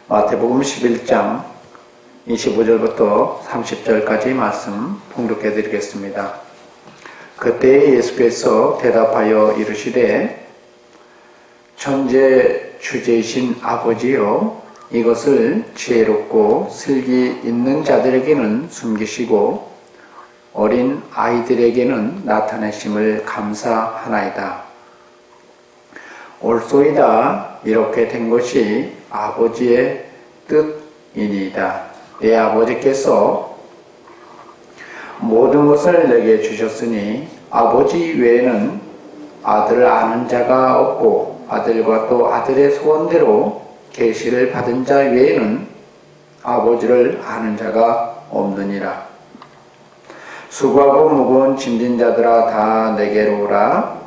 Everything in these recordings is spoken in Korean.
마태복음 11장 25절부터 30절까지 말씀 봉독해 드리겠습니다. 그때 예수께서 대답하여 이르시되 천재 주제이신 아버지여, 이것을 지혜롭고 슬기 있는 자들에게는 숨기시고 어린 아이들에게는 나타내심을 감사하나이다. 옳소이다. 이렇게 된 것이 아버지의 뜻이니이다. 내 아버지께서 모든 것을 내게 주셨으니 아버지 외에는 아들을 아는 자가 없고 아들과 또 아들의 소원대로 계시를 받은 자 외에는 아버지를 아는 자가 없느니라. 수고하고 무거운 짐진 자들아, 다 내게로 오라.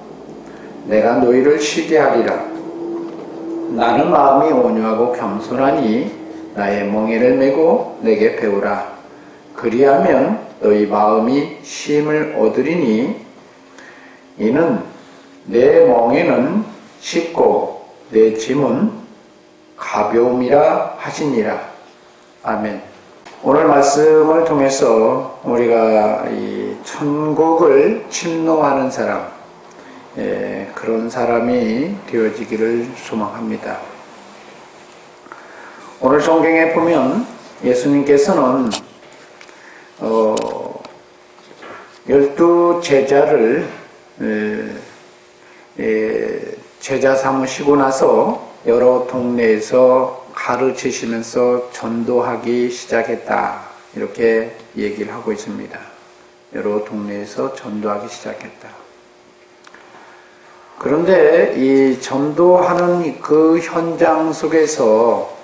내가 너희를 쉬게 하리라. 나는 마음이 온유하고 겸손하니 나의 멍에를 메고 내게 배우라. 그리하면 너희 마음이 쉼을 얻으리니 이는 내 멍에는 쉽고 내 짐은 가벼움이라 하시니라. 아멘. 오늘 말씀을 통해서 우리가 이 천국을 침노하는 사람, 그런 사람이 되어지기를 소망합니다. 오늘 성경에 보면 예수님께서는 12 제자를 제자 삼으시고 나서 여러 동네에서 가르치시면서 전도하기 시작했다, 이렇게 얘기를 하고 있습니다. 여러 동네에서 전도하기 시작했다. 그런데 이 전도하는 그 현장 속에서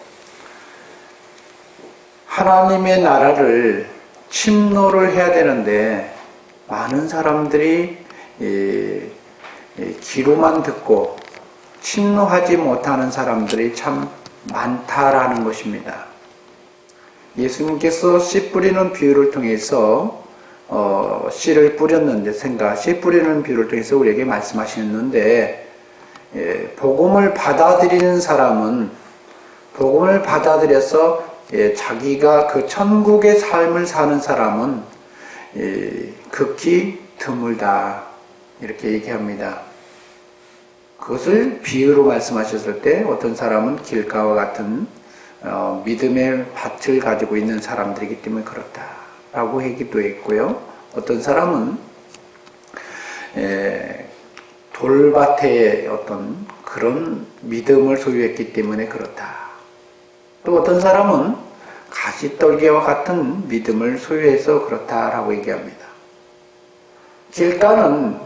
하나님의 나라를 침노를 해야 되는데 많은 사람들이 귀로만 듣고 침노하지 못하는 사람들이 참 많다라는 것입니다. 예수님께서 씨 뿌리는 비유를 통해서 씨를 뿌렸는데, 씨 뿌리는 비유를 통해서 우리에게 말씀하셨는데, 복음을 받아들이는 사람은, 복음을 받아들여서 자기가 그 천국의 삶을 사는 사람은 극히 드물다, 이렇게 얘기합니다. 그것을 비유로 말씀하셨을 때 어떤 사람은 길가와 같은 믿음의 밭을 가지고 있는 사람들이기 때문에 그렇다라고 얘기도 했고요. 어떤 사람은 돌밭에 어떤 그런 믿음을 소유했기 때문에 그렇다. 또 어떤 사람은 가시떨기와 같은 믿음을 소유해서 그렇다라고 얘기합니다. 길가는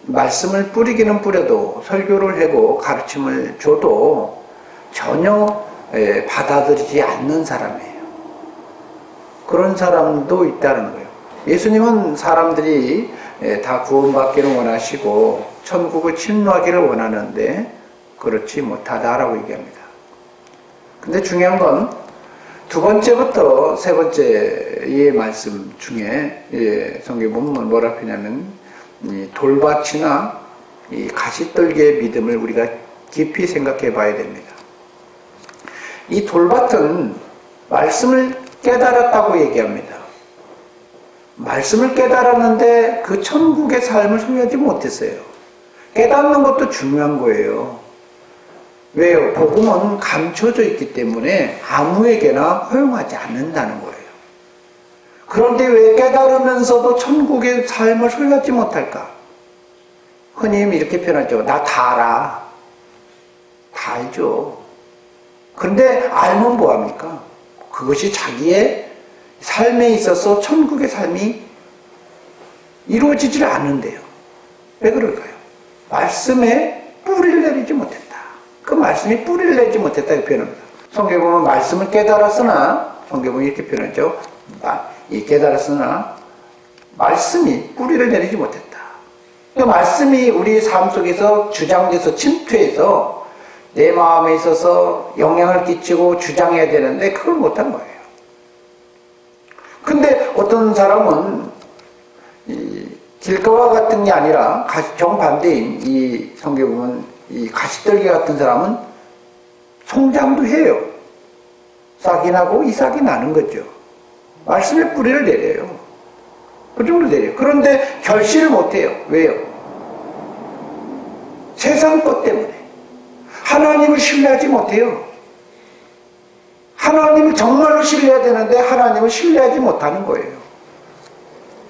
말씀을 뿌리기는 뿌려도, 설교를 하고 가르침을 줘도 전혀 받아들이지 않는 사람이에요. 그런 사람도 있다는 거예요. 예수님은 사람들이 다 구원받기를 원하시고 천국을 침노하기를 원하는데 그렇지 못하다라고 얘기합니다. 근데 중요한 건 두 번째부터 세 번째의 말씀 중에 성경 보면 뭐라 하냐면 이 돌밭이나 이 가시떨기의 믿음을 우리가 깊이 생각해 봐야 됩니다. 이 돌밭은 말씀을 깨달았다고 얘기합니다. 말씀을 깨달았는데 그 천국의 삶을 소유하지 못했어요. 깨닫는 것도 중요한 거예요. 왜요? 복음은 감춰져 있기 때문에 아무에게나 허용하지 않는다는 거예요. 그런데 왜 깨달으면서도 천국의 삶을 소유하지 못할까? 흔히 이렇게 표현하죠. 나 다 알아. 다 알죠. 그런데 알면 뭐합니까? 그것이 자기의 삶에 있어서 천국의 삶이 이루어지질 않는데요. 왜 그럴까요? 말씀에 뿌리를 내리지 못했다. 그 말씀이 뿌리를 내지 못했다, 이렇게 표현합니다. 성경에 보면 말씀을 깨달았으나, 성경에 보면 이렇게 표현하죠. 이 깨달았으나 말씀이 뿌리를 내리지 못했다. 그 말씀이 우리 삶 속에서 주장돼서 침투해서 내 마음에 있어서 영향을 끼치고 주장해야 되는데 그걸 못한 거예요. 근데 어떤 사람은 길가와 같은 게 아니라 정반대인 이 성경에 보면 이 가시떨기 같은 사람은 성장도 해요. 싹이 나고 이삭이 나는 거죠. 말씀의 뿌리를 내려요. 그 정도 내려요. 그런데 결실을 못해요. 왜요? 세상 것 때문에. 하나님을 신뢰하지 못해요. 하나님을 정말로 신뢰해야 되는데 하나님을 신뢰하지 못하는 거예요.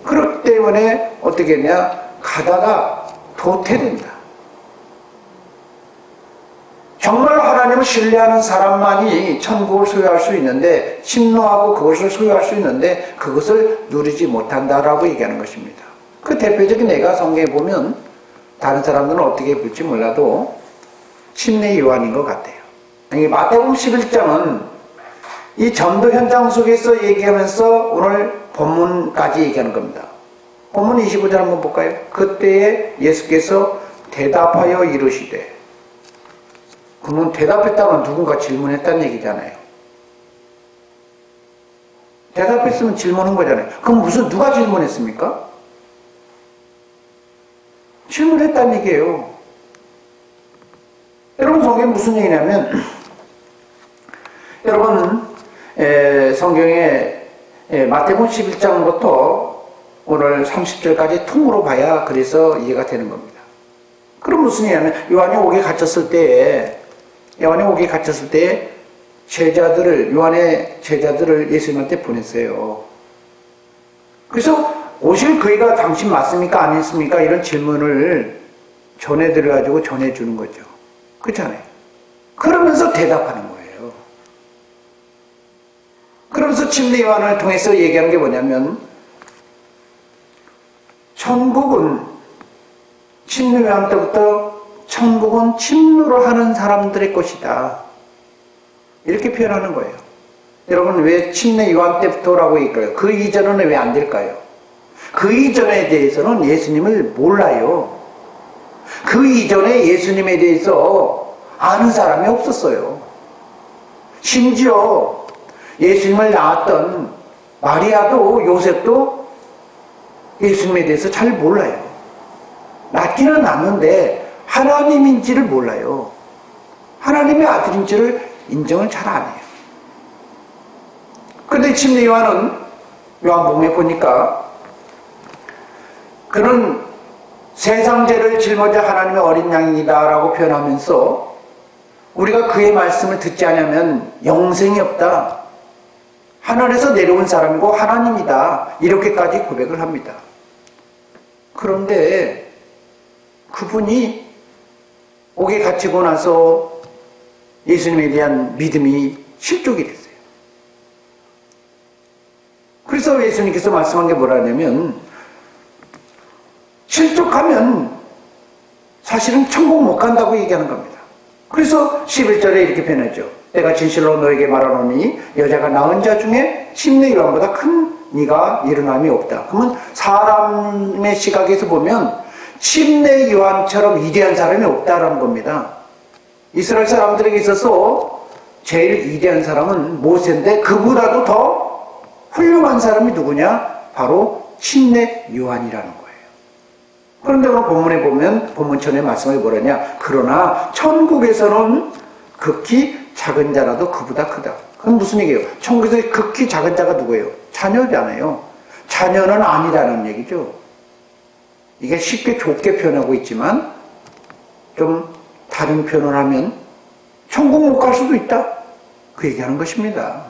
그렇기 때문에 어떻게 했냐? 가다가 도태된다. 정말로 하나님을 신뢰하는 사람만이 천국을 소유할 수 있는데, 침노하고 그것을 소유할 수 있는데 그것을 누리지 못한다라고 얘기하는 것입니다. 그 대표적인 예가 성경에 보면 다른 사람들은 어떻게 볼지 몰라도 침례 요한인 것 같아요. 마태복음 11장은 이 전도 현장 속에서 얘기하면서 오늘 본문까지 얘기하는 겁니다. 본문 25절 한번 볼까요? 그때에 예수께서 대답하여 이르시되, 그러면 대답했다면 누군가 질문했다는 얘기잖아요. 대답했으면 질문한 거잖아요. 그럼 누가 질문했습니까? 질문했다는 얘기예요. 여러분, 성경에 무슨 얘기냐면, 여러분, 성경에 마태복음 11장부터 오늘 30절까지 통으로 봐야 그래서 이해가 되는 겁니다. 그럼 무슨 얘기냐면, 요한이 옥에 갇혔을 때에 요한의 제자들을 예수님한테 보냈어요. 그래서 오실 그이가 당신 맞습니까? 아니습니까? 이런 질문을 전해드려가지고 전해주는 거죠. 그렇잖아요. 그러면서 대답하는 거예요. 그러면서 침례 요한을 통해서 얘기하는 게 뭐냐면, 침례 요한 때부터 천국은 침노를 하는 사람들의 것이다. 이렇게 표현하는 거예요. 여러분, 왜 침례 요한 때부터라고 얘기할까요? 그 이전은 왜 안 될까요? 그 이전에 대해서는 예수님을 몰라요. 그 이전에 예수님에 대해서 아는 사람이 없었어요. 심지어 예수님을 낳았던 마리아도 요셉도 예수님에 대해서 잘 몰라요. 낳기는 낳는데 하나님인지를 몰라요. 하나님의 아들인지를 인정을 잘 안 해요. 그런데 침례 요한은 요한복음에 보니까 그는 세상 죄를 짊어져 하나님의 어린 양이다라고 표현하면서 우리가 그의 말씀을 듣지 않으면 영생이 없다. 하늘에서 내려온 사람이고 하나님이다. 이렇게까지 고백을 합니다. 그런데 그분이 옥에 갇히고 나서 예수님에 대한 믿음이 실족이 됐어요. 그래서 예수님께서 말씀한 게 뭐라냐면, 실족하면 사실은 천국 못 간다고 얘기하는 겁니다. 그래서 11절에 이렇게 표현하죠. 내가 진실로 너에게 말하노니 여자가 낳은 자 중에 침례 요한보다 큰 이가 일어남이 없다. 그러면 사람의 시각에서 보면 침례 요한처럼 위대한 사람이 없다라는 겁니다. 이스라엘 사람들에게 있어서 제일 위대한 사람은 모세인데 그보다도 더 훌륭한 사람이 누구냐? 바로 침례 요한이라는 거예요. 그런데 오늘 본문에 보면 본문처럼의 말씀이 뭐라냐? 그러나 천국에서는 극히 작은 자라도 그보다 크다. 그럼 무슨 얘기예요? 천국에서 극히 작은 자가 누구예요? 자녀잖아요. 자녀는 아니라는 얘기죠. 이게 쉽게 좁게 표현하고 있지만 좀 다른 표현을 하면 천국 못 갈 수도 있다. 그 얘기하는 것입니다.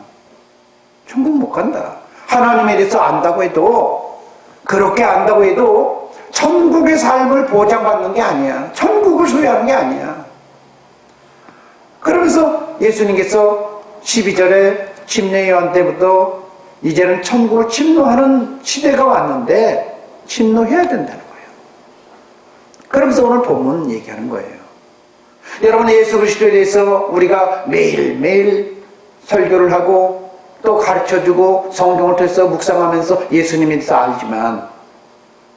천국 못 간다. 하나님에 대해서 안다고 해도, 그렇게 안다고 해도 천국의 삶을 보장받는 게 아니야. 천국을 소유하는 게 아니야. 그러면서 예수님께서 12절에 침례 요한 때부터 이제는 천국을 침노하는 시대가 왔는데 침노해야 된다는 거예요. 그러면서 오늘 본문 얘기하는 거예요. 여러분, 예수 그리스도에 대해서 우리가 매일매일 설교를 하고 또 가르쳐주고 성경을 통해서 묵상하면서 예수님에 대해서 알지만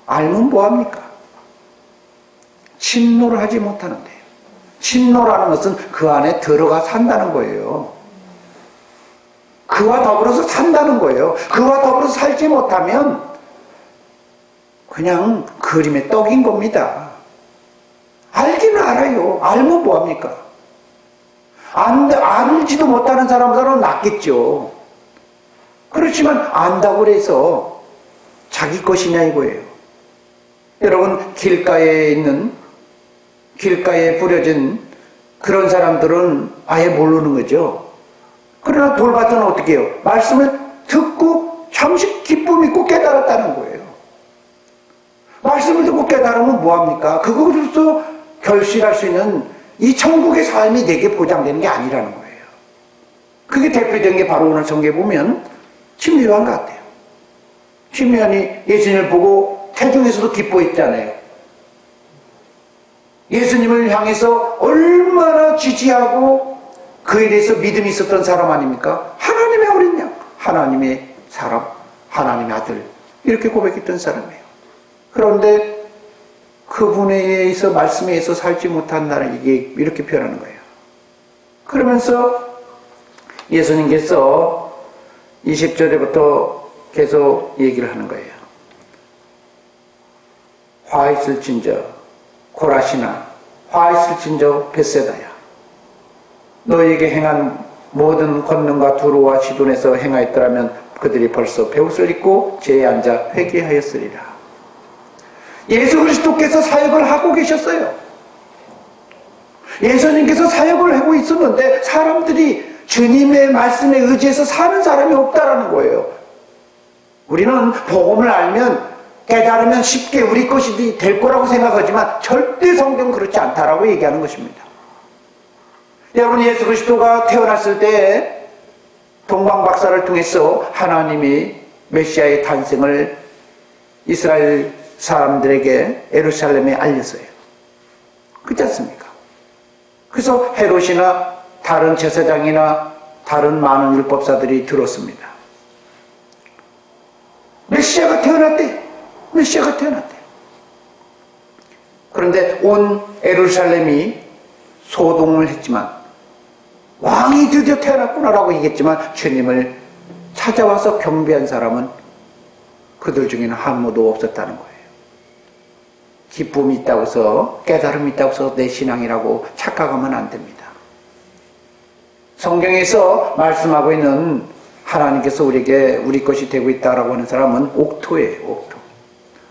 알면 뭐합니까? 침노를 하지 못하는데, 침노라는 것은 그 안에 들어가 산다는 거예요. 그와 더불어서 산다는 거예요. 그와 더불어서 살지 못하면 그냥 그림의 떡인 겁니다. 알기는 알아요. 알면 뭐합니까? 알지도 못하는 사람들은 낫겠죠. 그렇지만 안다고 해서 자기 것이냐 이거예요. 여러분, 길가에 부려진 그런 사람들은 아예 모르는 거죠. 그러나 돌밭은 어떻게 해요? 말씀을 듣고 잠시 기쁨 있고 깨달았다는 거예요. 말씀을 듣고 깨달으면 뭐합니까? 그것으로서 결실할 수 있는 이 천국의 삶이 내게 보장되는 게 아니라는 거예요. 그게 대표적인 게 바로 오늘 성경에 보면 침례요한 같아요. 침례요한이 예수님을 보고 태중에서도 기뻐했잖아요. 예수님을 향해서 얼마나 지지하고 그에 대해서 믿음이 있었던 사람 아닙니까? 하나님의 어린 양, 하나님의 사람, 하나님의 아들, 이렇게 고백했던 사람이에요. 그런데 그분에 의해서, 말씀에 의해서 살지 못한 나를 이게 이렇게 표현하는 거예요. 그러면서 예수님께서 20절에부터 계속 얘기를 하는 거예요. 화 있을진저 고라시나, 화 있을진저 벳세다야, 너에게 행한 모든 권능과 두루와 시돈에서 행하였더라면 그들이 벌써 베옷을 입고 제에 앉아 회개하였으리라. 예수 그리스도께서 사역을 하고 계셨어요. 예수님께서 사역을 하고 있었는데 사람들이 주님의 말씀에 의지해서 사는 사람이 없다라는 거예요. 우리는 복음을 알면, 깨달으면 쉽게 우리 것이 될 거라고 생각하지만 절대 성경은 그렇지 않다라고 얘기하는 것입니다. 여러분, 예수 그리스도가 태어났을 때 동방박사를 통해서 하나님이 메시아의 탄생을 이스라엘 사람들에게 예루살렘에 알렸어요. 그렇지 않습니까? 그래서 헤롯이나 다른 제사장이나 다른 많은 율법사들이 들었습니다. 메시아가 태어났대. 메시아가 태어났대. 그런데 온 예루살렘이 소동을 했지만, 왕이 드디어 태어났구나라고 얘기했지만 주님을 찾아와서 경배한 사람은 그들 중에는 아무도 없었다는 거예요. 기쁨이 있다고 해서, 깨달음이 있다고 해서 내 신앙이라고 착각하면 안 됩니다. 성경에서 말씀하고 있는 하나님께서 우리에게 우리 것이 되고 있다라고 하는 사람은 옥토예요. 옥토.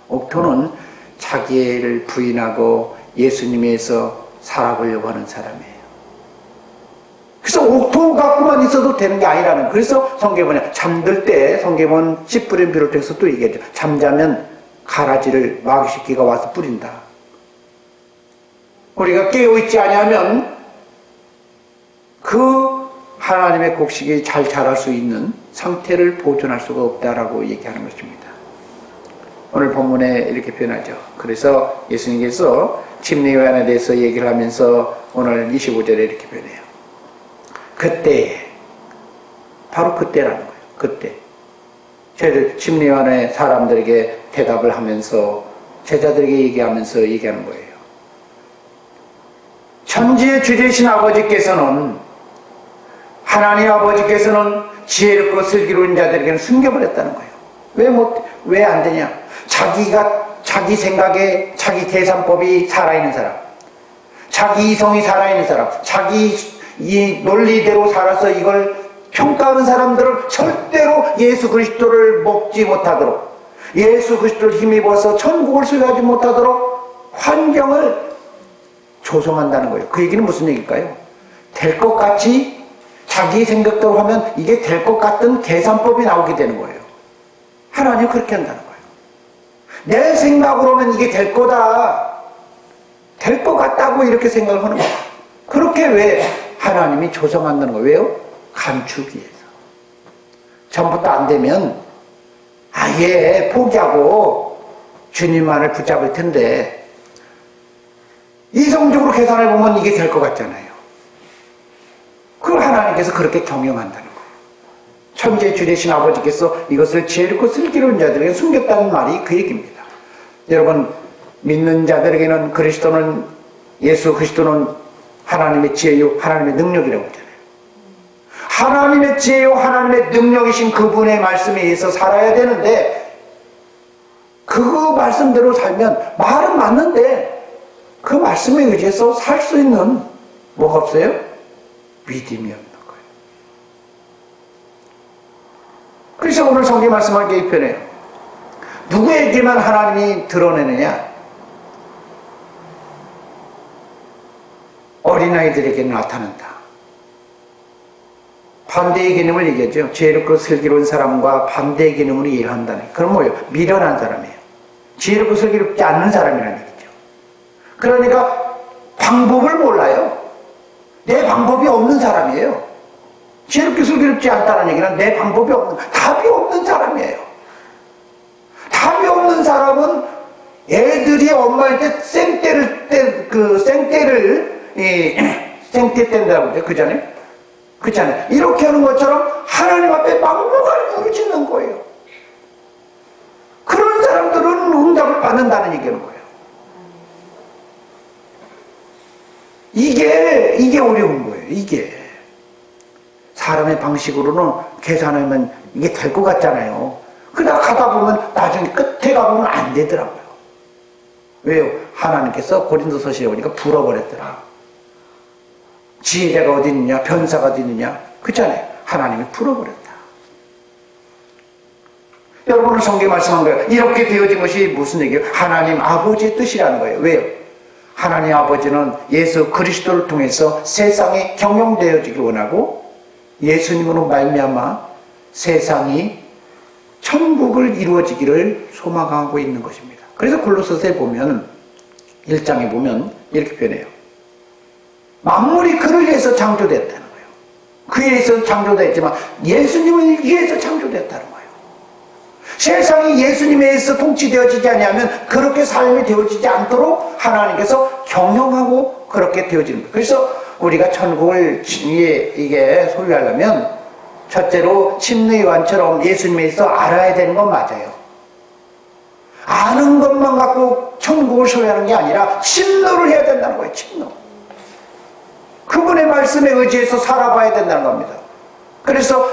옥토는 자기를 부인하고 예수님에서 살아보려고 하는 사람이에요. 그래서 옥토 갖고만 있어도 되는 게 아니라는. 그래서 성경에 보면 잠들 때, 성경에 보면 씨 뿌린 비롯해서 또 얘기하죠. 잠자면 가라지를 마귀 새끼가 와서 뿌린다. 우리가 깨어있지 아니하면 그 하나님의 곡식이 잘 자랄 수 있는 상태를 보존할 수가 없다라고 얘기하는 것입니다. 오늘 본문에 이렇게 표현하죠. 그래서 예수님께서 침례요한에 대해서 얘기를 하면서 오늘 25절에 이렇게 표현해요. 그때, 바로 그때라는 거예요. 그때. 침례요한의 사람들에게 대답을 하면서 제자들에게 얘기하면서 얘기하는 거예요. 천지의 주제신 아버지께서는, 하나님 아버지께서는 지혜롭고 슬기로운 자들에게는 숨겨버렸다는 거예요. 왜 안 되냐? 자기 생각에 자기 계산법이 살아있는 사람, 자기 이성이 살아있는 사람, 자기 이 논리대로 살아서 이걸 평가하는 사람들은 절대로 예수 그리스도를 먹지 못하도록, 예수 그리스도를 힘입어서 천국을 소유하지 못하도록 환경을 조성한다는 거예요. 그 얘기는 무슨 얘기일까요? 될 것 같이 자기 생각대로 하면 이게 될 것 같은 계산법이 나오게 되는 거예요. 하나님은 그렇게 한다는 거예요. 내 생각으로 하면 이게 될 거다, 될 것 같다고 이렇게 생각을 하는 거예요. 그렇게 왜 하나님이 조성한다는 거예요? 왜요? 감추기 위해서. 전부터 안 되면 아예 포기하고 주님만을 붙잡을 텐데, 이성적으로 계산해 보면 이게 될 것 같잖아요. 그걸 하나님께서 그렇게 경영한다는 거예요. 천지의 주 되신 아버지께서 이것을 지혜롭고 슬기로운 자들에게 숨겼다는 말이 그 얘기입니다. 여러분, 믿는 자들에게는 그리스도는, 예수 그리스도는 하나님의 지혜요 하나님의 능력이라고 하잖아요. 하나님의 지혜요 하나님의 능력이신 그분의 말씀에 의해서 살아야 되는데, 그 말씀대로 살면 말은 맞는데 그 말씀에 의해서 살 수 있는 뭐가 없어요? 믿음이 없는 거예요. 그래서 오늘 성경 말씀한 게 이 편이에요. 누구에게만 하나님이 드러내느냐? 어린아이들에게 나타난다. 반대의 개념을 얘기하죠. 지혜롭고 슬기로운 사람과 반대의 개념으로 일한다네. 그럼 뭐예요? 미련한 사람이에요. 지혜롭고 슬기롭지 않는 사람이라는 얘기죠. 그러니까 방법을 몰라요. 내 방법이 없는 사람이에요. 지혜롭게 슬기롭지 않다는 얘기는 내 방법이 없는, 답이 없는 사람이에요. 답이 없는 사람은 애들이 엄마한테 생떼 뗀다고 그러죠. 그잖아요? 그렇잖아요. 이렇게 하는 것처럼 하나님 앞에 막무가내 부르짖는 거예요. 그런 사람들은 응답을 받는다는 얘기하는 거예요. 이게 어려운 거예요. 이게. 사람의 방식으로는 계산하면 이게 될 것 같잖아요. 그러다 가다 보면 나중에 끝에 가보면 안 되더라고요. 왜요? 하나님께서 고린도서시에 보니까 풀어버렸더라. 지혜자가 어디 있느냐, 변사가 어디 있느냐, 그렇잖아요. 하나님이 풀어버렸다. 여러분은 성경에 말씀한 거예요. 이렇게 되어진 것이 무슨 얘기예요? 하나님 아버지의 뜻이라는 거예요. 왜요? 하나님 아버지는 예수 그리스도를 통해서 세상이 경영되어지길 원하고 예수님으로 말미암아 세상이 천국을 이루어지기를 소망하고 있는 것입니다. 그래서 골로새서에 보면 1장에 보면 이렇게 표현해요. 만물이 그를 위해서 창조됐다는 거예요. 그에 의해서 창조됐지만 예수님을 위해서 창조됐다는 거예요. 세상이 예수님에 의해서 통치되어지지 않으면 그렇게 삶이 되어지지 않도록 하나님께서 경영하고 그렇게 되어지는 거예요. 그래서 우리가 천국을 이게 소유하려면 첫째로 침례요한처럼 예수님에 의해서 알아야 되는 건 맞아요. 아는 것만 갖고 천국을 소유하는 게 아니라 침노를 해야 된다는 거예요. 침노. 그분의 말씀에 의지해서 살아봐야 된다는 겁니다. 그래서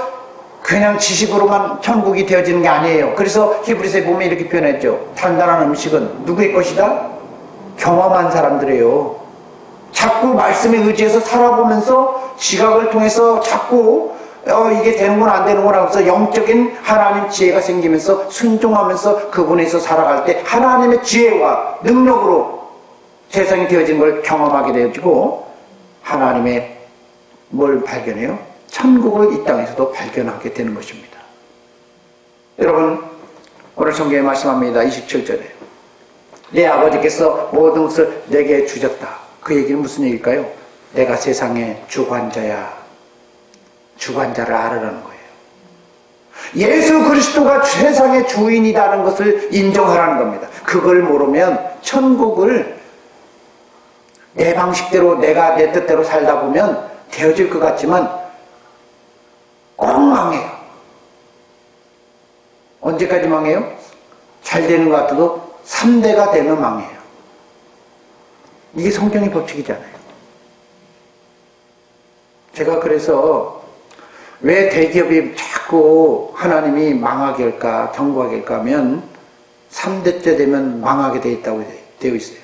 그냥 지식으로만 천국이 되어지는 게 아니에요. 그래서 히브리서에 보면 이렇게 표현했죠. 단단한 음식은 누구의 것이다? 경험한 사람들이에요. 자꾸 말씀에 의지해서 살아보면서 지각을 통해서 자꾸 이게 되는구나 안 되는구나 하면서 영적인 하나님 지혜가 생기면서 순종하면서 그분에서 살아갈 때 하나님의 지혜와 능력으로 세상이 되어진 걸 경험하게 되어지고 하나님의 뭘 발견해요? 천국을 이 땅에서도 발견하게 되는 것입니다. 여러분 오늘 성경에 말씀합니다. 27절에 내 아버지께서 모든 것을 내게 주셨다. 그 얘기는 무슨 얘기일까요? 내가 세상의 주관자야. 주관자를 알으라는 거예요. 예수 그리스도가 세상의 주인이라는 것을 인정하라는 겁니다. 그걸 모르면 천국을 내 방식대로 내가 내 뜻대로 살다 보면 되어질 것 같지만 꼭 망해요. 언제까지 망해요? 잘 되는 것 같아도 3대가 되면 망해요. 이게 성경의 법칙이잖아요. 제가 그래서 왜 대기업이 자꾸 하나님이 망하게 할까, 경고하게 할까 하면 3대째 되면 망하게 되어 있다고 되어 있어요.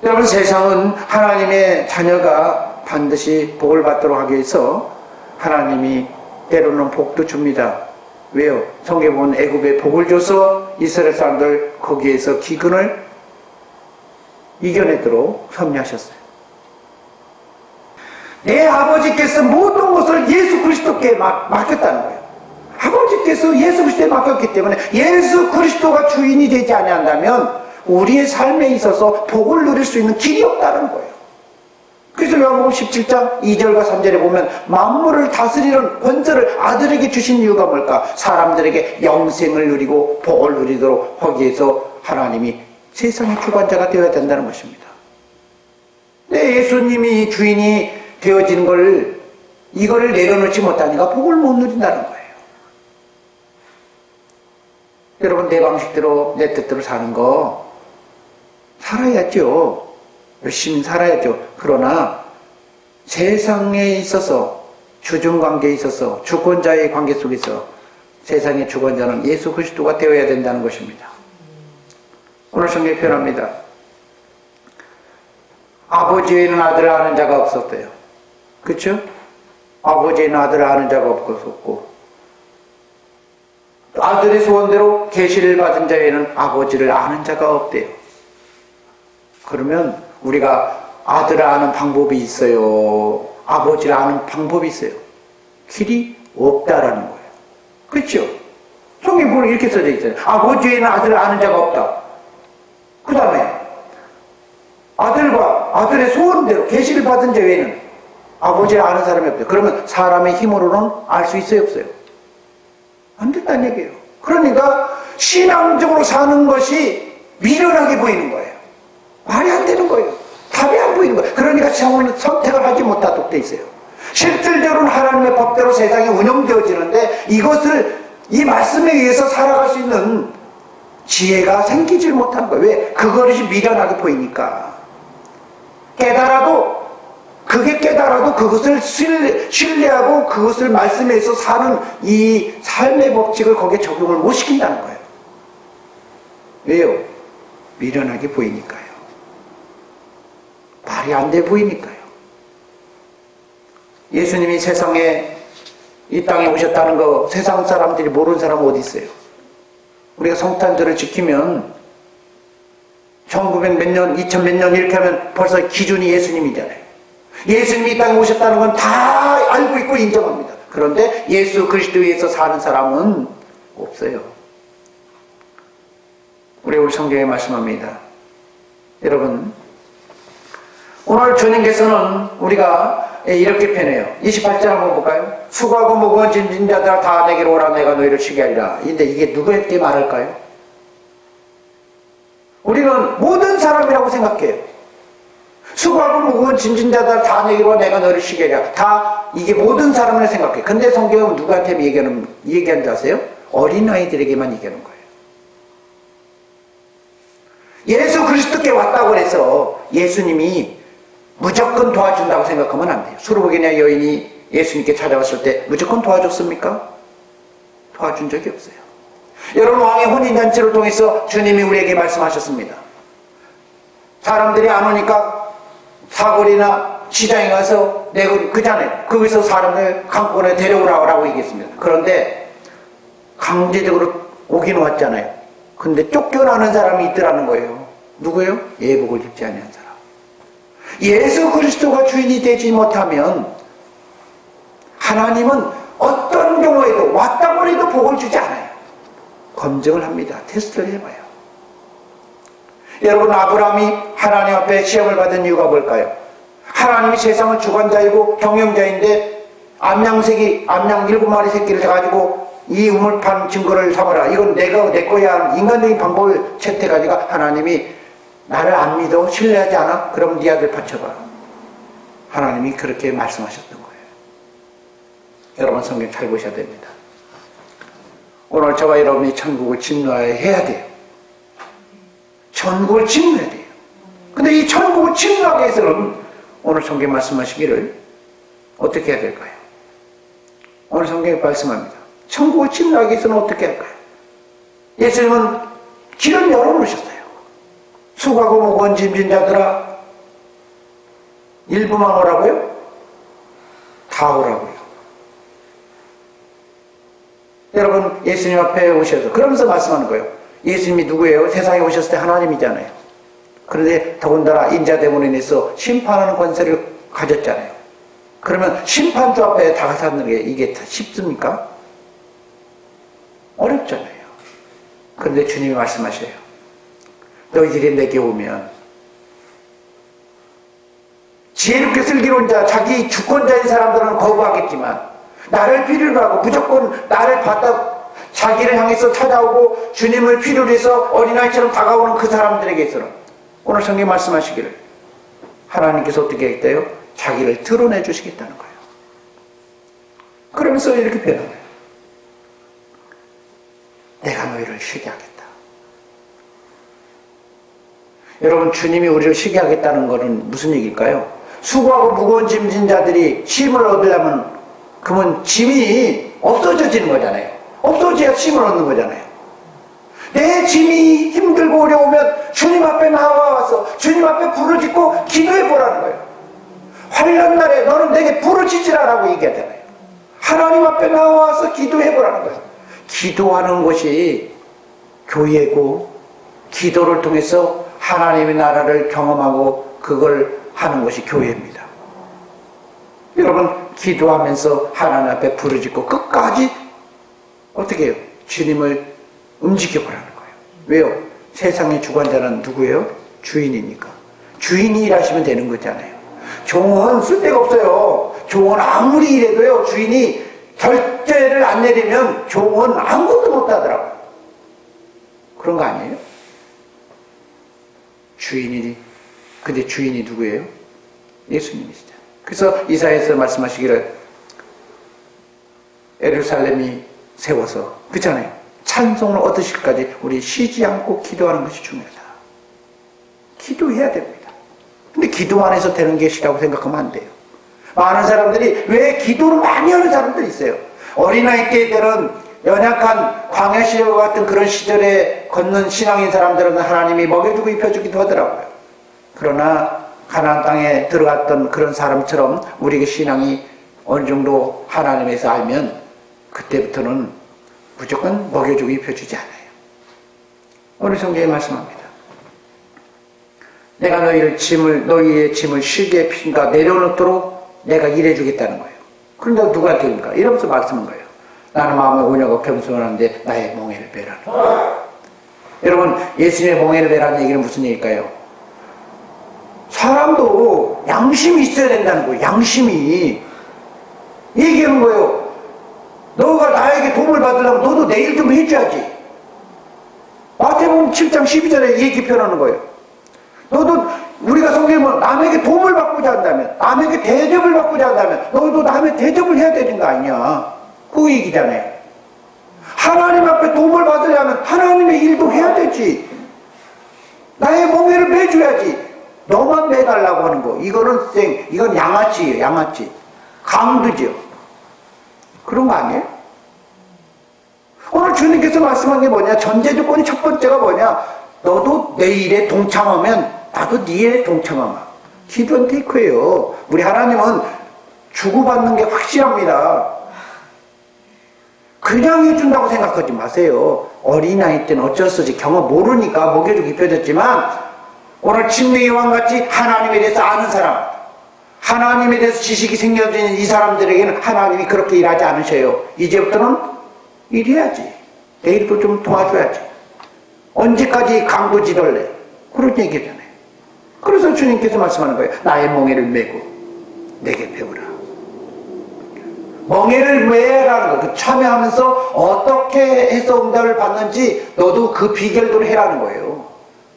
여러분 세상은 하나님의 자녀가 반드시 복을 받도록 하기 위해서 하나님이 때로는 복도 줍니다. 왜요? 성경에 보면 애굽에 복을 줘서 이스라엘 사람들 거기에서 기근을 이겨내도록 섭리하셨어요. 내 아버지께서 모든 것을 예수 그리스도께 맡겼다는 거예요. 아버지께서 예수 그리스도에 맡겼기 때문에 예수 그리스도가 주인이 되지 아니한다면 우리의 삶에 있어서 복을 누릴 수 있는 길이 없다는 거예요. 그래서 요한복음 17장 2절과 3절에 보면 만물을 다스리는 권세를 아들에게 주신 이유가 뭘까? 사람들에게 영생을 누리고 복을 누리도록 하기 위해서 하나님이 세상의 주관자가 되어야 된다는 것입니다. 네, 예수님이 주인이 되어지는 이거를 내려놓지 못하니까 복을 못 누린다는 거예요. 여러분 내 방식대로 내 뜻대로 사는 거 살아야죠. 열심히 살아야죠. 그러나 세상에 있어서 주중관계에 있어서 주권자의 관계 속에서 세상의 주권자는 예수 그리스도가 되어야 된다는 것입니다. 오늘 성경에 표현합니다. 아버지 외에는 아들을 아는 자가 없었대요. 그렇죠? 아버지 외에는 아들을 아는 자가 없었고, 아들의 소원대로 계시를 받은 자 외에는 아버지를 아는 자가 없대요. 그러면 우리가 아들을 아는 방법이 있어요? 아버지를 아는 방법이 있어요? 길이 없다라는 거예요. 그렇죠? 성경에 보면 이렇게 써져 있잖아요. 아버지 외에는 아들을 아는 자가 없다. 그 다음에 아들과 아들의 소원대로 계시를 받은 자 외에는 아버지를 아는 사람이 없다. 그러면 사람의 힘으로는 알 수 있어요, 없어요? 안 된다는 얘기예요. 그러니까 신앙적으로 사는 것이 미련하게 보이는 거예요. 말이 안 되는 거예요. 답이 안 보이는 거예요. 그러니까 선택을 하지 못하도록 돼 있어요. 실질적으로는 하나님의 법대로 세상이 운영되어지는데 이것을 이 말씀에 의해서 살아갈 수 있는 지혜가 생기질 못한 거예요. 왜? 그것이 미련하게 보이니까. 깨달아도 그것을 신뢰하고 그것을 말씀에서 사는 이 삶의 법칙을 거기에 적용을 못 시킨다는 거예요. 왜요? 미련하게 보이니까요. 말이 안 돼 보이니까요. 예수님이 세상에 이 땅에 오셨다는 거 세상 사람들이 모르는 사람은 어디 있어요? 우리가 성탄절을 지키면 1900 몇 년, 2000 몇 년 이렇게 하면 벌써 기준이 예수님이잖아요. 예수님이 이 땅에 오셨다는 건 다 알고 있고 인정합니다. 그런데 예수 그리스도에서 사는 사람은 없어요. 우리 성경에 말씀합니다. 여러분, 오늘 주님께서는 우리가 이렇게 표현해요. 28절 한번 볼까요? 수고하고 무거운 짐진 자들아 다 내게로 오라 내가 너희를 쉬게 하리라. 근데 이게 누구에게 말할까요? 우리는 모든 사람이라고 생각해요. 수고하고 무거운 짐진 자들 다 내게로 오라 내가 너희를 쉬게 하리라. 다 이게 모든 사람을 생각해요. 근데 성경은 누구한테 얘기하는 줄 아세요? 어린아이들에게만 얘기하는 거예요. 예수 그리스도께 왔다고 해서 예수님이 무조건 도와준다고 생각하면 안 돼요. 수르복이냐 여인이 예수님께 찾아왔을 때 무조건 도와줬습니까? 도와준 적이 없어요. 여러분, 왕의 혼인잔치를 통해서 주님이 우리에게 말씀하셨습니다. 사람들이 안 오니까 사거리나 시장에 가서 그 전에 거기서 사람을 강권에 데려오라고 얘기했습니다. 그런데 강제적으로 오긴 왔잖아요. 근데 쫓겨나는 사람이 있더라는 거예요. 누구예요? 예복을 입지 아니한 사람. 예수 그리스도가 주인이 되지 못하면 하나님은 어떤 경우에도 왔다고 해도 복을 주지 않아요. 검증을 합니다. 테스트를 해봐요. 여러분, 아브라함이 하나님 앞에 시험을 받은 이유가 뭘까요? 하나님이 세상을 주관자이고 경영자인데 암양 7마리 새끼를 가지고 이 우물판 증거를 삼아라. 이건 내 거야. 인간적인 방법을 채택하니까 하나님이 나를 안 믿어? 신뢰하지 않아? 그럼 네 아들 바쳐봐. 하나님이 그렇게 말씀하셨던 거예요. 여러분, 성경 잘 보셔야 됩니다. 오늘 저와 여러분이 천국을 침노해야 돼요. 천국을 침노해야 돼요. 근데 이 천국을 침노하기 위해서는 오늘 성경 말씀하시기를 어떻게 해야 될까요? 오늘 성경에 말씀합니다. 천국을 침노하기 위해서는 어떻게 할까요? 예수님은 길을 열어놓으셨어요. 수고하고 무거운 짐진 자들아, 일부만 오라고요? 다 오라고요. 여러분, 예수님 앞에 오셔서 그러면서 말씀하는 거예요. 예수님이 누구예요? 세상에 오셨을 때 하나님이잖아요. 그런데 더군다나 인자됨으로 인해서 심판하는 권세를 가졌잖아요. 그러면 심판주 앞에 다가서는 게 이게 쉽습니까? 어렵잖아요. 그런데 주님이 말씀하셔요. 너희들이 내게 오면 지혜롭게 슬기로운 자, 자기 주권자인 사람들은 거부하겠지만 나를 필요로 하고 무조건 나를 받아 자기를 향해서 찾아오고 주님을 필요로 해서 어린아이처럼 다가오는 그 사람들에게서는 오늘 성경 말씀하시기를 하나님께서 어떻게 하겠다요? 자기를 드러내 주시겠다는 거예요. 그러면서 이렇게 표현한 거예요. 내가 너희를 쉬게 하겠다. 여러분, 주님이 우리를 쉬게 하겠다는 것은 무슨 얘기일까요? 수고하고 무거운 짐진 자들이 쉼을 얻으려면 그러면 짐이 없어져지는 거잖아요. 없어져야 쉼을 얻는 거잖아요. 내 짐이 힘들고 어려우면 주님 앞에 나와서 주님 앞에 부르짖고 기도해 보라는 거예요. 환난 날에 너는 내게 부르짖으라라고 얘기하잖아요. 하나님 앞에 나와서 기도해 보라는 거예요. 기도하는 것이 교회고, 기도를 통해서 하나님의 나라를 경험하고 그걸 하는 것이 교회입니다. 여러분, 기도하면서 하나님 앞에 부르짖고 끝까지 어떻게 해요? 주님을 움직여보라는 거예요. 왜요? 세상의 주관자는 누구예요? 주인이니까. 주인이 일하시면 되는 거잖아요. 종은 쓸데가 없어요. 종은 아무리 일해도요, 주인이 결제를 안 내리면 종은 아무것도 못하더라고요. 그런 거 아니에요? 근데 주인이 누구예요? 예수님이시잖아요. 그래서 이사야에서 말씀하시기를 예루살렘이 세워서, 그렇잖아요. 찬송을 얻으실까지 우리 쉬지 않고 기도하는 것이 중요하다. 기도해야 됩니다. 근데 기도만 해서 되는 것이라고 생각하면 안 돼요. 많은 사람들이, 왜 기도를 많이 하는 사람들이 있어요. 어린아이 때들은 연약한 광야 시절과 같은 그런 시절에 걷는 신앙인 사람들은 하나님이 먹여주고 입혀주기도 하더라고요. 그러나 가나안 땅에 들어갔던 그런 사람처럼 우리에게 신앙이 어느 정도 하나님에서 알면 그때부터는 무조건 먹여주고 입혀주지 않아요. 오늘 성경에 말씀합니다. 내가 너희의 짐을 쉬게 그러니까 내려놓도록 내가 일해주겠다는 거예요. 그런데 누구한테 입니까? 이러면서 말씀한 거예요. 나는 마음에 온유하고 겸손한데 나의 멍에를 베라는 거예요. 여러분, 예수님의 멍에를 베라는 얘기는 무슨 얘기일까요? 사람도 양심이 있어야 된다는 거예요. 양심이. 얘기하는 거예요. 너가 나에게 도움을 받으려면 너도 내 일 좀 해줘야지. 마태복음 7장 12절에 얘기 표현하는 거예요. 너도, 우리가 성경에 보면 남에게 도움을 받고자 한다면, 남에게 대접을 받고자 한다면 너도 남의 대접을 해야 되는 거 아니냐. 그 얘기잖아요. 하나님 앞에 도움을 받으려면 하나님의 일도 해야 되지. 나의 멍에를 매줘야지. 너만 매달라고 하는 거, 이건 양아치예요. 양아치. 강도죠. 그런 거 아니에요? 오늘 주님께서 말씀한 게 뭐냐? 전제 조건이 첫 번째가 뭐냐? 너도 내 일에 동참하면 나도 네 일에 동참하마. 기브 앤 테이크예요. 우리 하나님은 주고받는 게 확실합니다. 그냥 해준다고 생각하지 마세요. 어린아이 때는 어쩔 수 없이 경험 모르니까 먹여주고 입혀졌지만, 오늘 침례요한같이 하나님에 대해서 아는 사람, 하나님에 대해서 지식이 생겨진 이 사람들에게는 하나님이 그렇게 일하지 않으셔요. 이제부터는 일해야지. 내 일도 좀 도와줘야지. 언제까지 강도지돌래? 그런 얘기잖아요. 그래서 주님께서 말씀하는 거예요. 나의 멍에를 메고 내게 배우라. 멍에를 메라는 거, 참여하면서 어떻게 해서 응답을 받는지 너도 그 비결대로 해라는 거예요.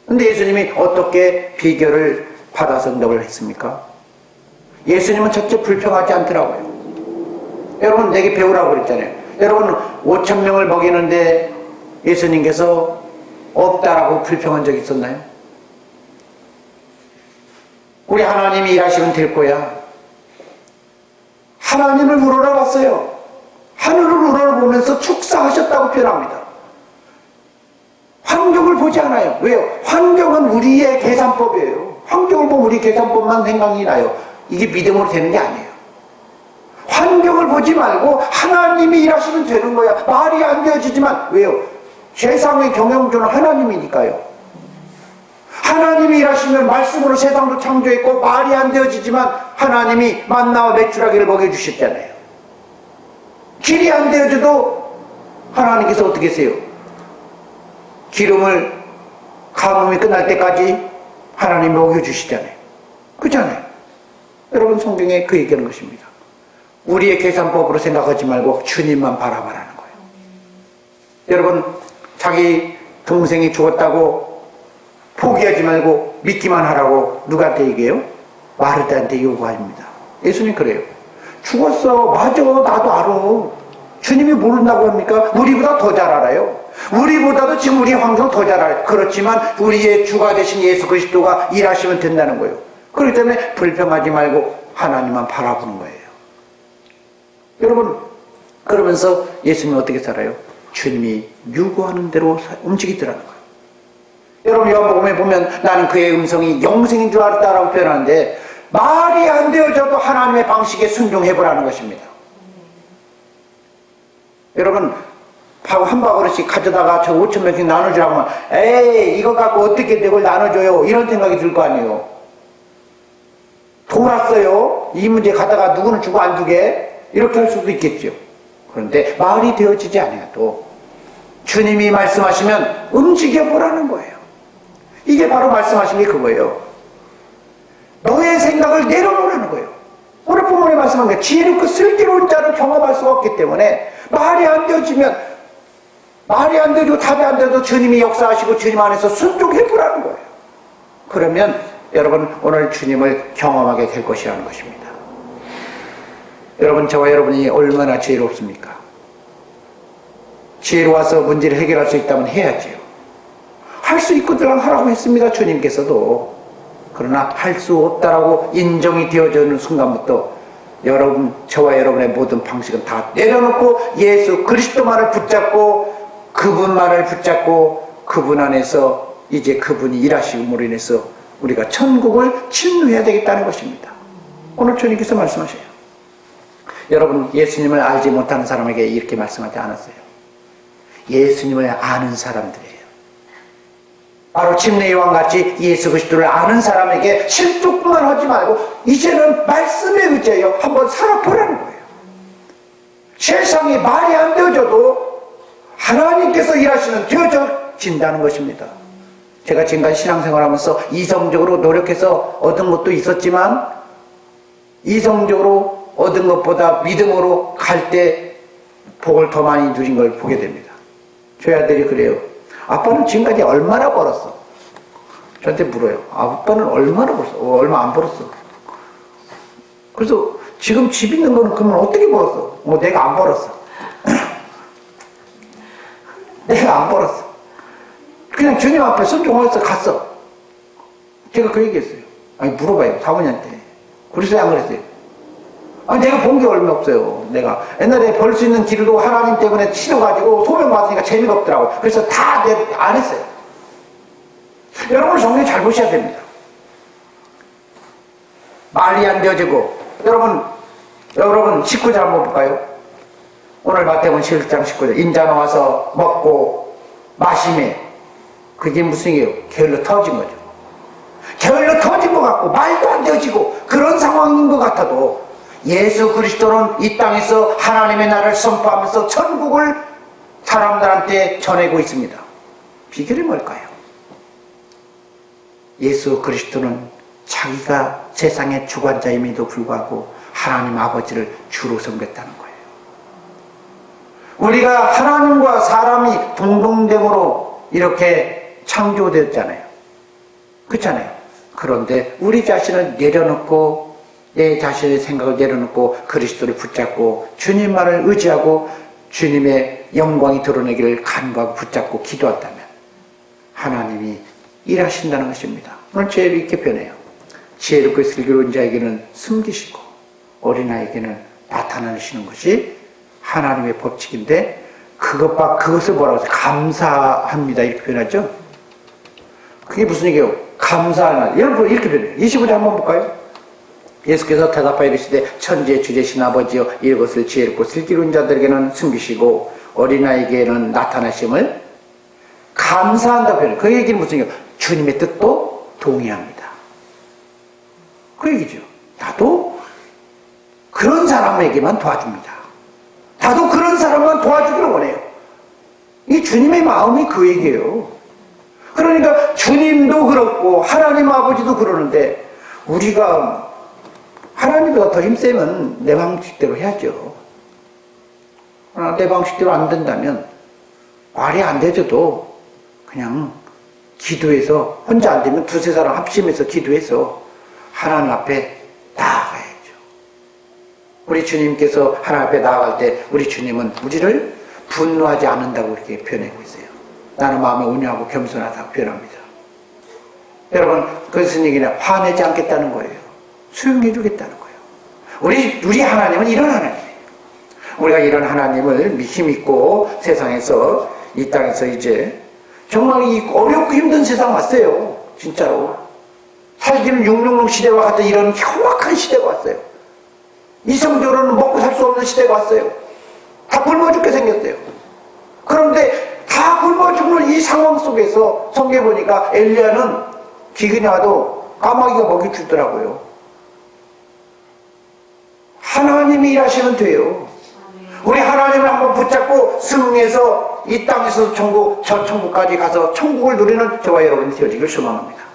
근데 예수님이 어떻게 비결을 받아서 응답을 했습니까? 예수님은 첫째 불평하지 않더라고요. 여러분, 내게 배우라고 그랬잖아요. 여러분, 5,000명을 먹이는데 예수님께서 없다라고 불평한 적 있었나요? 우리 하나님이 일하시면 될 거야. 하나님을 우러러봤어요. 하늘을 우러러보면서 축사하셨다고 표현합니다. 환경을 보지 않아요. 왜요? 환경은 우리의 계산법이에요. 환경을 보면 우리 계산법만 생각이 나요. 이게 믿음으로 되는 게 아니에요. 환경을 보지 말고 하나님이 일하시면 되는 거야. 말이 안 되어지지만, 왜요? 세상의 경영주는 하나님이니까요. 하나님이 일하시면 말씀으로 세상도 창조했고, 말이 안 되어지지만 하나님이 만나와 메추라기를 먹여주셨잖아요. 길이 안 되어져도 하나님께서 어떻게 하세요? 기름을 가뭄이 끝날 때까지 하나님 먹여주시잖아요. 그렇잖아요. 여러분, 성경에 그 얘기하는 것입니다. 우리의 계산법으로 생각하지 말고 주님만 바라보라는 거예요. 여러분, 자기 동생이 죽었다고 포기하지 말고 믿기만 하라고 누구한테 얘기해요? 마르다한테 요구합니다. 예수님 그래요. 죽었어. 맞아. 나도 알아. 주님이 모른다고 합니까? 우리보다 더 잘 알아요. 우리보다도 지금 우리 환경 더 잘 알아요. 그렇지만 우리의 주가 되신 예수 그리스도가 일하시면 된다는 거예요. 그렇기 때문에 불평하지 말고 하나님만 바라보는 거예요. 여러분, 그러면서 예수님은 어떻게 살아요? 주님이 요구하는 대로 움직이더라는 거예요. 여러분 요한복음에 보면 나는 그의 음성이 영생인 줄 알았다라고 표현하는데 말이 안 되어져도 하나님의 방식에 순종해보라는 것입니다. 여러분 한 바구니씩 가져다가 저 5,000명씩 나눠주라고 하면 에이 이거 갖고 어떻게 이걸 나눠줘요 이런 생각이 들 거 아니에요. 돌았어요 이 문제 갖다가 누구는 주고 안 두게 이렇게 할 수도 있겠죠. 그런데 말이 되어지지 않아도 주님이 말씀하시면 움직여보라는 거예요. 이게 바로 말씀하신 게 그거예요. 너의 생각을 내려놓으라는 거예요. 오늘 본문에 말씀한 게 지혜롭고 슬기로운 자는 경험할 수가 없기 때문에 말이 안 되어지고 답이 안 되어도 주님이 역사하시고 주님 안에서 순종해보라는 거예요. 그러면 여러분 오늘 주님을 경험하게 될 것이라는 것입니다. 여러분 저와 여러분이 얼마나 지혜롭습니까? 지혜로워서 문제를 해결할 수 있다면 해야지요. 할 수 있거든 하라고 했습니다. 주님께서도. 그러나 할 수 없다라고 인정이 되어지는 순간부터 여러분, 저와 여러분의 모든 방식은 다 내려놓고 예수 그리스도만을 붙잡고 그분만을 붙잡고 그분 안에서 이제 그분이 일하심으로 인해서 우리가 천국을 침노해야 되겠다는 것입니다. 오늘 주님께서 말씀하셔요. 여러분 예수님을 알지 못하는 사람에게 이렇게 말씀하지 않았어요. 예수님을 아는 사람들이에요. 바로 침례요한 같이 예수 그리스도를 아는 사람에게 실족만 하지 말고 이제는 말씀에 의지하여 한번 살아보라는 거예요. 세상이 말이 안 되어져도 하나님께서 일하시는 되어진다는 것입니다. 제가 지금까지 신앙생활하면서 이성적으로 노력해서 얻은 것도 있었지만 이성적으로 얻은 것보다 믿음으로 갈 때 복을 더 많이 누린 걸 보게 됩니다. 저희 아들이 그래요. 아빠는 지금까지 얼마나 벌었어? 저한테 물어요. 아빠는 얼마나 벌었어? 얼마 안 벌었어. 그래서 지금 집 있는 거는 그러면 어떻게 벌었어? 내가 안 벌었어. 내가 안 벌었어. 그냥 주님 앞에 순종해서 갔어. 제가 그 얘기했어요. 아니 물어봐요. 사모님한테. 그랬어요? 안 그랬어요? 아니 내가 본 게 얼마 없어요. 내가 옛날에 벌 수 있는 길도 하나님 때문에 치러가지고 소명 받으니까 재미가 없더라고. 그래서 다 안 했어요. 여러분 정리 잘 보셔야 됩니다. 말이 안 되어지고 여러분 19절 한번 볼까요? 오늘 마태복음 11장 19절 인자 나와서 먹고 마시매 그게 무슨 얘기예요? 게을러 터진 거죠. 게을러 터진 것 같고 말도 안 되어지고 그런 상황인 것 같아도 예수 그리스도는 이 땅에서 하나님의 나라를 선포하면서 천국을 사람들한테 전하고 있습니다. 비결이 뭘까요? 예수 그리스도는 자기가 세상의 주관자임에도 불구하고 하나님 아버지를 주로 섬겼다는 거예요. 우리가 하나님과 사람이 동등됨으로 이렇게 창조되었잖아요. 그렇잖아요. 그런데 우리 자신을 내려놓고 내 자신의 생각을 내려놓고 그리스도를 붙잡고 주님만을 의지하고 주님의 영광이 드러내기를 간구하고 붙잡고 기도한다면 하나님이 일하신다는 것입니다. 오늘 죄를 이렇게 변해요. 지혜롭고 슬기로운 자에게는 숨기시고 어린아이에게는 나타나시는 것이 하나님의 법칙인데 그것을 뭐라고 해서 감사합니다 이렇게 표현하죠. 그게 무슨 얘기예요? 감사하는 여러분 이렇게 변해요. 25절 한번 볼까요? 예수께서 대답하여 이르시되 천지의 주 되신 아버지여 이것을 지혜롭고 슬기로운 자들에게는 숨기시고 어린아이에게는 나타나심을 감사한다 표현해요. 그 얘기는 무슨 얘기예요? 주님의 뜻도 동의합니다. 그 얘기죠. 나도 그런 사람에게만 도와줍니다. 나도 그런 사람만 도와주기를 원해요. 이 주님의 마음이 그 얘기예요. 그러니까 주님도 그렇고 하나님 아버지도 그러는데 우리가 하나님보다 더 힘세면 내 방식대로 해야죠. 그러나 내 방식대로 안 된다면 말이 안 되져도 그냥 기도해서 혼자 안 되면 두세 사람 합심해서 기도해서 하나님 앞에 나아가야죠. 우리 주님께서 하나님 앞에 나아갈 때 우리 주님은 우리를 분노하지 않는다고 이렇게 표현하고 있어요. 나는 마음에 온유하고 겸손하다고 표현합니다. 여러분 그것은 얘기는 화내지 않겠다는 거예요. 수용해 주겠다는 거예요. 우리 하나님은 이런 하나님이에요. 우리가 이런 하나님을 힘입고 세상에서, 이 땅에서 이제 정말 이 어렵고 힘든 세상 왔어요. 진짜로. 살기는 666 시대와 같은 이런 험악한 시대가 왔어요. 이성적으로는 먹고 살 수 없는 시대가 왔어요. 다 굶어 죽게 생겼어요. 그런데 다 굶어 죽는 이 상황 속에서 성경에 보니까 엘리야는 기근이 와도 까마귀가 먹이 주더라고요. 하나님이 일하시면 돼요. 우리 하나님을 한번 붙잡고 승리해서 이 땅에서 천국, 저 천국까지 가서 천국을 누리는 저와 여러분이 되어지길 소망합니다.